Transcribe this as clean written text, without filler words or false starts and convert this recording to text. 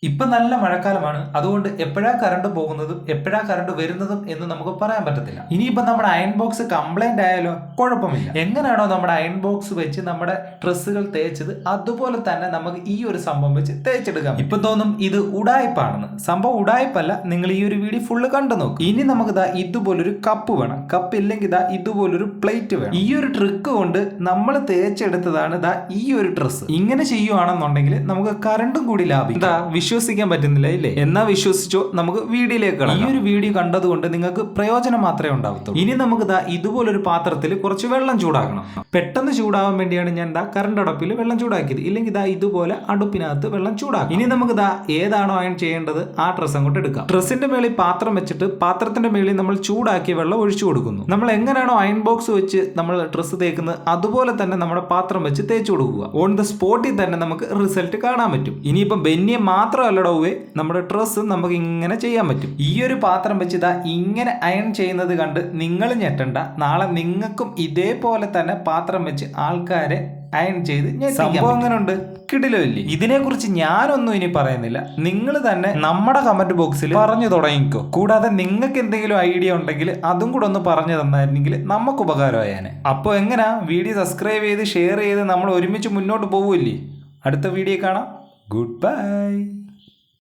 ഇപ്പൊ നല്ല മഴക്കാലമാണ്. അതുകൊണ്ട് എപ്പോഴാ കറണ്ട് പോകുന്നതും എപ്പോഴാ കറണ്ട് വരുന്നതും എന്ന് നമുക്ക് പറയാൻ പറ്റത്തില്ല. ഇനിയിപ്പോ നമ്മുടെ അയൺ ബോക്സ് കംപ്ലൈന്റ് ആയാലോ കുഴപ്പമില്ല. എങ്ങനെയാണോ നമ്മുടെ അയൺ ബോക്സ് വെച്ച് നമ്മുടെ ഡ്രസ്സുകൾ തേച്ചത് അതുപോലെ തന്നെ നമുക്ക് ഈ ഒരു സംഭവം വെച്ച് തേച്ചെടുക്കാം. ഇപ്പൊ തോന്നും ഇത് ഉടായ്പാണെന്ന്. സംഭവം ഉടായ്പല്ല. നിങ്ങൾ ഈ ഒരു വീഡിയോ ഫുള്ള് കണ്ടു നോക്കും. ഇനി നമുക്ക് ഇതുപോലൊരു കപ്പ് വേണം. കപ്പ് ഇല്ലെങ്കിൽ ഇതുപോലൊരു പ്ലേറ്റ് വേണം. ഈ ഒരു ട്രിക്ക് കൊണ്ട് നമ്മൾ തേച്ചെടുത്തതാണ് ഈ ഒരു ഡ്രസ്സ്. ഇങ്ങനെ ചെയ്യുവാണെന്നുണ്ടെങ്കിൽ നമുക്ക് കറണ്ടും കൂടി ലാഭിക്കാം. വിശ്വസിക്കാൻ പറ്റുന്നില്ല ഇല്ലേ? എന്നാ വിശ്വസിച്ചോ, നമുക്ക് വീഡിയോയിലേക്ക് കാണാം. ഈ ഒരു വീഡിയോ കണ്ടതുകൊണ്ട് നിങ്ങൾക്ക് പ്രയോജനം മാത്രമേ ഉണ്ടാവത്തുള്ളൂ. ഇനി നമുക്ക് ഇതുപോലൊരു പാത്രത്തിൽ കുറച്ച് വെള്ളം ചൂടാക്കണം. പെട്ടെന്ന് ചൂടാവാൻ വേണ്ടിയാണ് ഞാൻ കറണ്ട് അടുപ്പിൽ വെള്ളം ചൂടാക്കിയത്. ഇല്ലെങ്കിൽ ഇതുപോലെ അടുപ്പിനകത്ത് വെള്ളം ചൂടാക്കും. ഇനി നമുക്ക് ഏതാണോ അയൺ ചെയ്യേണ്ടത് ആ ഡ്രസ്സ് അങ്ങോട്ട് എടുക്കാം. ഡ്രസ്സിന്റെ മേളിൽ പാത്രം വെച്ചിട്ട് പാത്രത്തിന്റെ മേളിൽ നമ്മൾ ചൂടാക്കിയ വെള്ളം ഒഴിച്ചു കൊടുക്കുന്നു. നമ്മൾ എങ്ങനെയാണോ അയൺ ബോക്സ് വെച്ച് നമ്മൾ ഡ്രസ്സ് തേക്കുന്നത് അതുപോലെ തന്നെ നമ്മുടെ പാത്രം വെച്ച് തേച്ചു കൊടുക്കുക. ഓൺ ദ സ്പോട്ടിൽ തന്നെ നമുക്ക് റിസൾട്ട് കാണാൻ പറ്റും. ഇനിയിപ്പം ബെന്നിയെ മാത്രമല്ലടവേ നമ്മുടെ ഡ്രസ്സ് നമുക്ക് ഇങ്ങനെ ചെയ്യാൻ പറ്റും. ഈ ഒരു പാത്രം വെച്ച് ഇങ്ങനെ അയൺ ചെയ്യുന്നത് കണ്ട് നിങ്ങൾ ഞെട്ടണ്ട. നാളെ നിങ്ങൾക്കും ഇതേപോലെ തന്നെ പാത്രം വെച്ച് ആൾക്കാരെ അയൺ ചെയ്ത് സംഭവം അങ്ങനെ ഉണ്ട്. കിടിലല്ലേ? ഇതിനെക്കുറിച്ച് ഞാനൊന്നും ഇനി പറയുന്നില്ല. നിങ്ങൾ തന്നെ നമ്മുടെ കമന്റ് ബോക്സിൽ പറഞ്ഞു തുടങ്ങിക്കോ. കൂടാതെ നിങ്ങൾക്ക് എന്തെങ്കിലും ഐഡിയ ഉണ്ടെങ്കിൽ അതും കൂടെ ഒന്ന് പറഞ്ഞു തന്നായിരുന്നെങ്കിൽ നമുക്ക് ഉപകാരമായേനെ. അപ്പോൾ എങ്ങനെയാ വീഡിയോ സബ്സ്ക്രൈബ് ചെയ്ത് ഷെയർ ചെയ്ത് നമ്മൾ ഒരുമിച്ച് മുന്നോട്ട് പോവില്ലേ? അടുത്ത വീഡിയോ കാണാം. Good bye.